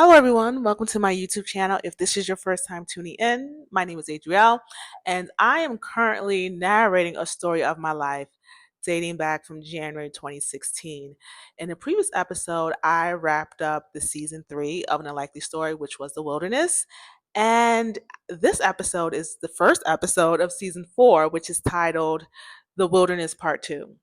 Hello, everyone. Welcome to my YouTube channel. If this is your first time tuning in, my name is Adrielle, and I am currently narrating a story of my life dating back from January 2016. In the previous episode, I wrapped up the season 3 of An Unlikely Story, which was The Wilderness. And this episode is the first episode of season 4, which is titled The Wilderness Part 2.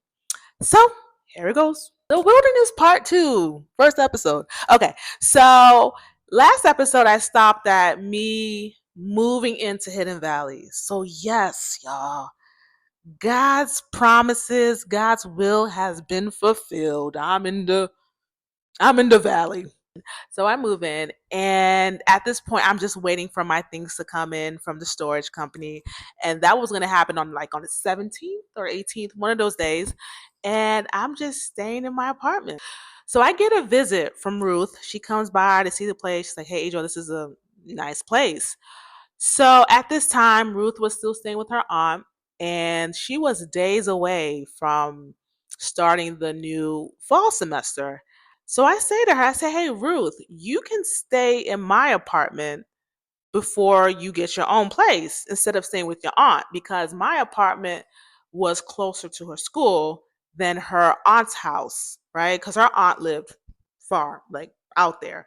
So here it goes. The Wilderness Part 2, first episode. Okay, so last episode I stopped at me moving into Hidden Valley. So yes, y'all, God's promises, God's will has been fulfilled. I'm in the valley. So I move in, and at this point, I'm just waiting for my things to come in from the storage company, and that was going to happen on the 17th or 18th, one of those days. And I'm just staying in my apartment. So I get a visit from Ruth. She comes by to see the place. She's like, "Hey, Adriel, this is a nice place." So at this time, Ruth was still staying with her aunt, and she was days away from starting the new fall semester. So I say to her, I say, "Hey, Ruth, you can stay in my apartment before you get your own place instead of staying with your aunt because my apartment was closer to her school than her aunt's house, right? Because her aunt lived far, like out there."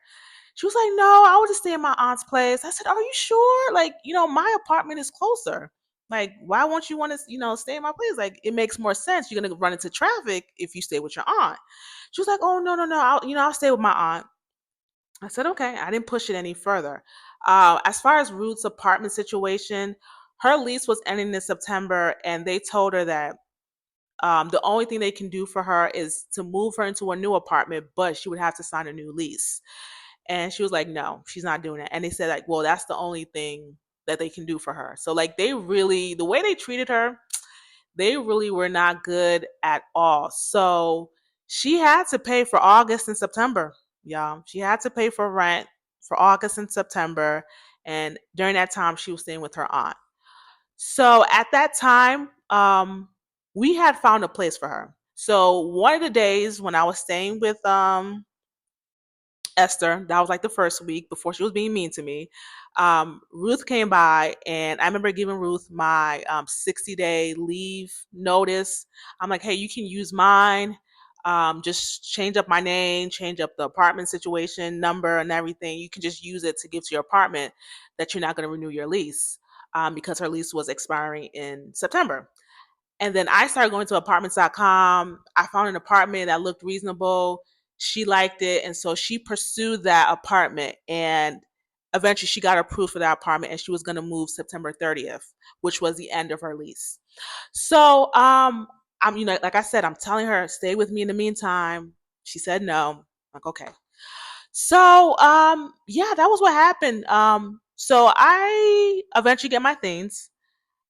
She was like, "No, I would just stay in my aunt's place." I said, "Are you sure? Like, my apartment is closer. Like, why won't you want to, stay in my place? Like, it makes more sense. You're gonna run into traffic if you stay with your aunt." She was like, "Oh, no, no, no. I'll stay with my aunt." I said, "Okay." I didn't push it any further. As far as Ruth's apartment situation, her lease was ending in September, and they told her that the only thing they can do for her is to move her into a new apartment, but she would have to sign a new lease. And she was like, "No, she's not doing that." And they said, like, "Well, that's the only thing that they can do for her." So, like, the way they treated her, they really were not good at all. So she had to pay for August and September. Y'all, she had to pay for rent for August and September. And during that time, she was staying with her aunt. So at that time, we had found a place for her. So one of the days when I was staying with Esther, that was like the first week before she was being mean to me. Ruth came by, and I remember giving Ruth my 60-day leave notice. I'm like, "Hey, you can use mine. Just change up my name, change up the apartment situation, number, and everything. You can just use it to give to your apartment that you're not going to renew your lease because her lease was expiring in September." And then I started going to apartments.com. I found an apartment that looked reasonable. She liked it. And so she pursued that apartment. And eventually she got approved for that apartment and she was going to move September 30th, which was the end of her lease. So, like I said, I'm telling her, "Stay with me in the meantime." She said no. I'm like, okay. So, yeah, that was what happened. So I eventually get my things.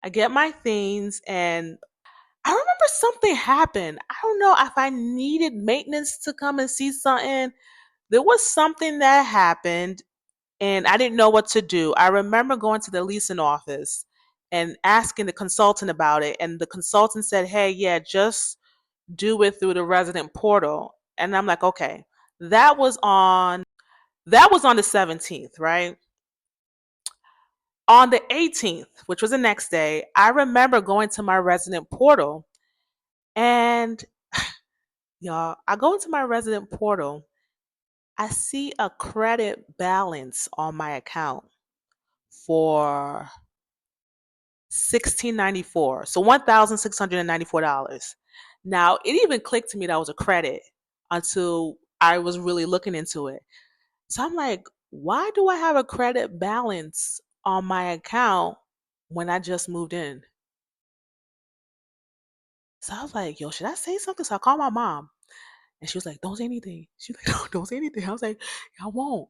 I get my things, and I remember something happened. I don't know if I needed maintenance to come and see something. There was something that happened and I didn't know what to do. I remember going to the leasing office and asking the consultant about it. And the consultant said, "Hey, yeah, just do it through the resident portal." And I'm like, okay. That was on the 17th, right? On the 18th, which was the next day, I remember going to my resident portal and y'all, I go into my resident portal. I see a credit balance on my account for 1694. So $1,694. Now, it even clicked to me that was a credit until I was really looking into it. So I'm like, why do I have a credit balance on my account when I just moved in? So I was like, "Yo, should I say something?" So I called my mom. And she was like, "Don't say anything." She was like, "No, don't say anything." I was like, "I won't."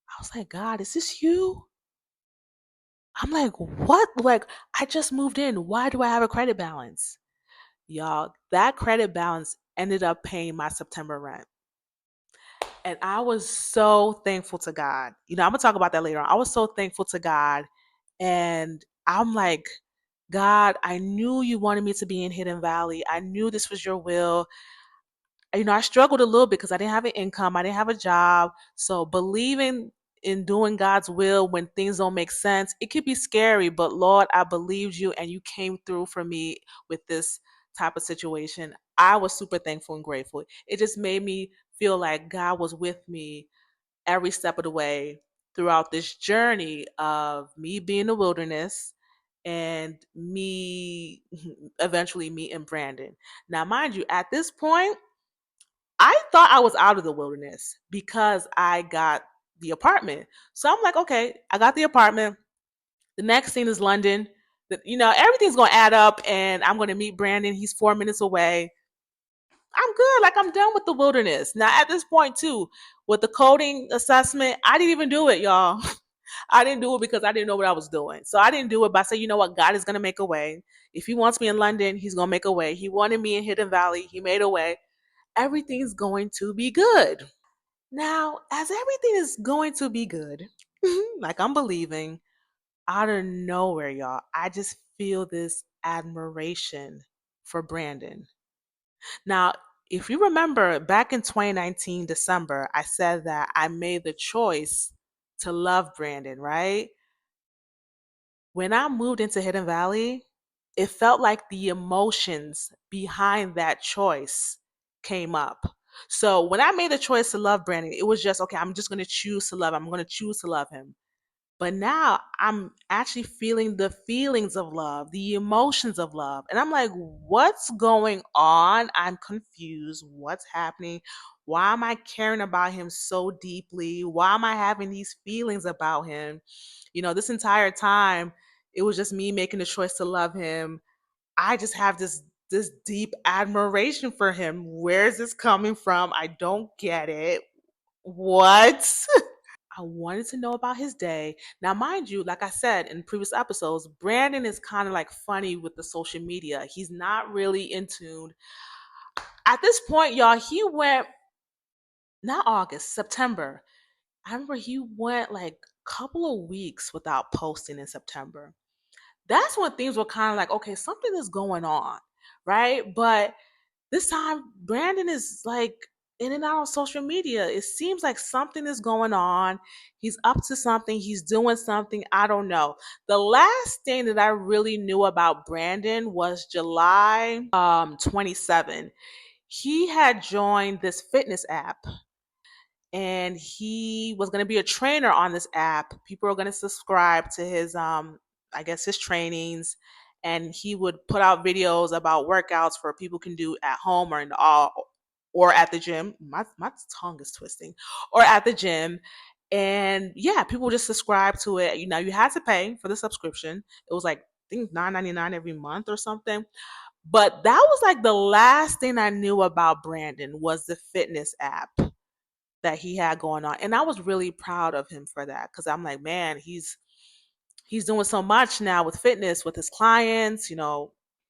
I was like, "God, is this you?" I'm like, "What?" Like, I just moved in. Why do I have a credit balance? Y'all, that credit balance ended up paying my September rent. And I was so thankful to God. I'm going to talk about that later on. I was so thankful to God. And I'm like, "God, I knew you wanted me to be in Hidden Valley. I knew this was your will. I struggled a little bit because I didn't have an income, I didn't have a job. So believing in doing God's will when things don't make sense, it could be scary, but Lord, I believed you and you came through for me with this type of situation. I was super thankful and grateful. It just made me feel like God was with me every step of the way throughout this journey of me being in the wilderness and me eventually meeting Brandon. Now, mind you, at this point, I thought I was out of the wilderness because I got the apartment. So I'm like, okay, I got the apartment. The next thing is London. Everything's going to add up and I'm going to meet Brandon. He's 4 minutes away. I'm good. Like, I'm done with the wilderness. Now, at this point, too, with the coding assessment, I didn't even do it, y'all. I didn't do it because I didn't know what I was doing. So I didn't do it by saying, you know what, God is going to make a way. If He wants me in London, He's going to make a way. He wanted me in Hidden Valley. He made a way. Everything's going to be good. Now, as everything is going to be good, like I'm believing, out of nowhere, y'all, I just feel this admiration for Brandon. Now, if you remember back in 2019, December, I said that I made the choice to love Brandon, right? When I moved into Hidden Valley, it felt like the emotions behind that choice came up. So when I made the choice to love Brandon, it was just, okay, I'm just going to choose to love him. I'm going to choose to love him. But now I'm actually feeling the feelings of love, the emotions of love. And I'm like, what's going on? I'm confused. What's happening? Why am I caring about him so deeply? Why am I having these feelings about him? This entire time, it was just me making the choice to love him. I just have this deep admiration for him. Where is this coming from? I don't get it. What? I wanted to know about his day. Now, mind you, like I said in previous episodes, Brandon is kind of like funny with the social media. He's not really in tune. At this point, y'all, he went, not August, September. I remember he went like a couple of weeks without posting in September. That's when things were kind of like, okay, something is going on, right? But this time, Brandon is like in and out on social media. It seems like something is going on. He's up to something. He's doing something. I don't know. The last thing that I really knew about Brandon was July 27. He had joined this fitness app and he was going to be a trainer on this app. People are going to subscribe to his I guess his trainings, and he would put out videos about workouts for people can do at home or in the all or at the gym. My tongue is twisting. Or at the gym. And yeah, people just subscribe to it. You had to pay for the subscription. It was like, I think $9.99 every month or something. But that was like the last thing I knew about Brandon was the fitness app that he had going on. And I was really proud of him for that because I'm like, man, he's doing so much now with fitness, with his clients,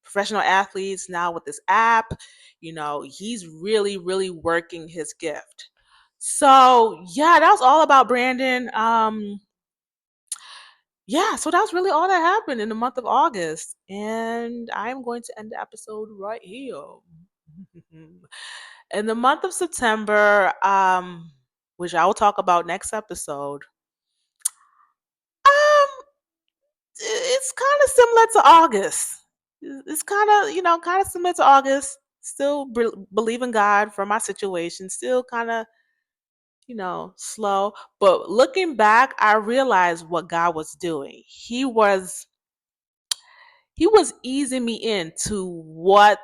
professional athletes, now with this app. He's really, really working his gift. So yeah, that was all about Brandon. Yeah, so that was really all that happened in the month of August. And I'm going to end the episode right here. In the month of September, which I will talk about next episode, um, it's kind of similar to August. It's kind of, kind of similar to August. Still believe in God for my situation. Still kind of, slow. But looking back, I realized what God was doing. He was easing me into what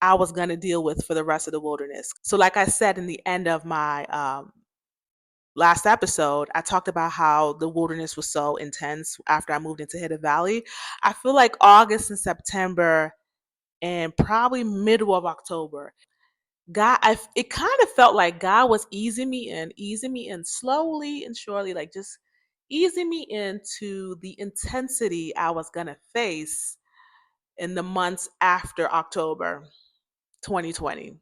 I was going to deal with for the rest of the wilderness. So, like I said in the end of my last episode, I talked about how the wilderness was so intense after I moved into Hidden Valley. I feel like August and September and probably middle of October, it kind of felt like God was easing me in slowly and surely, like just easing me into the intensity I was going to face in the months after October 2020.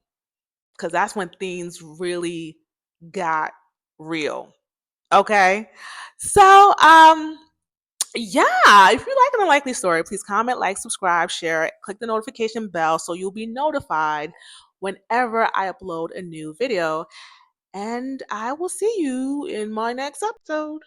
Because that's when things really got real. Okay. So, yeah, if you like an unlikely story, please comment, like, subscribe, share it, click the notification bell so you'll be notified whenever I upload a new video. And I will see you in my next episode.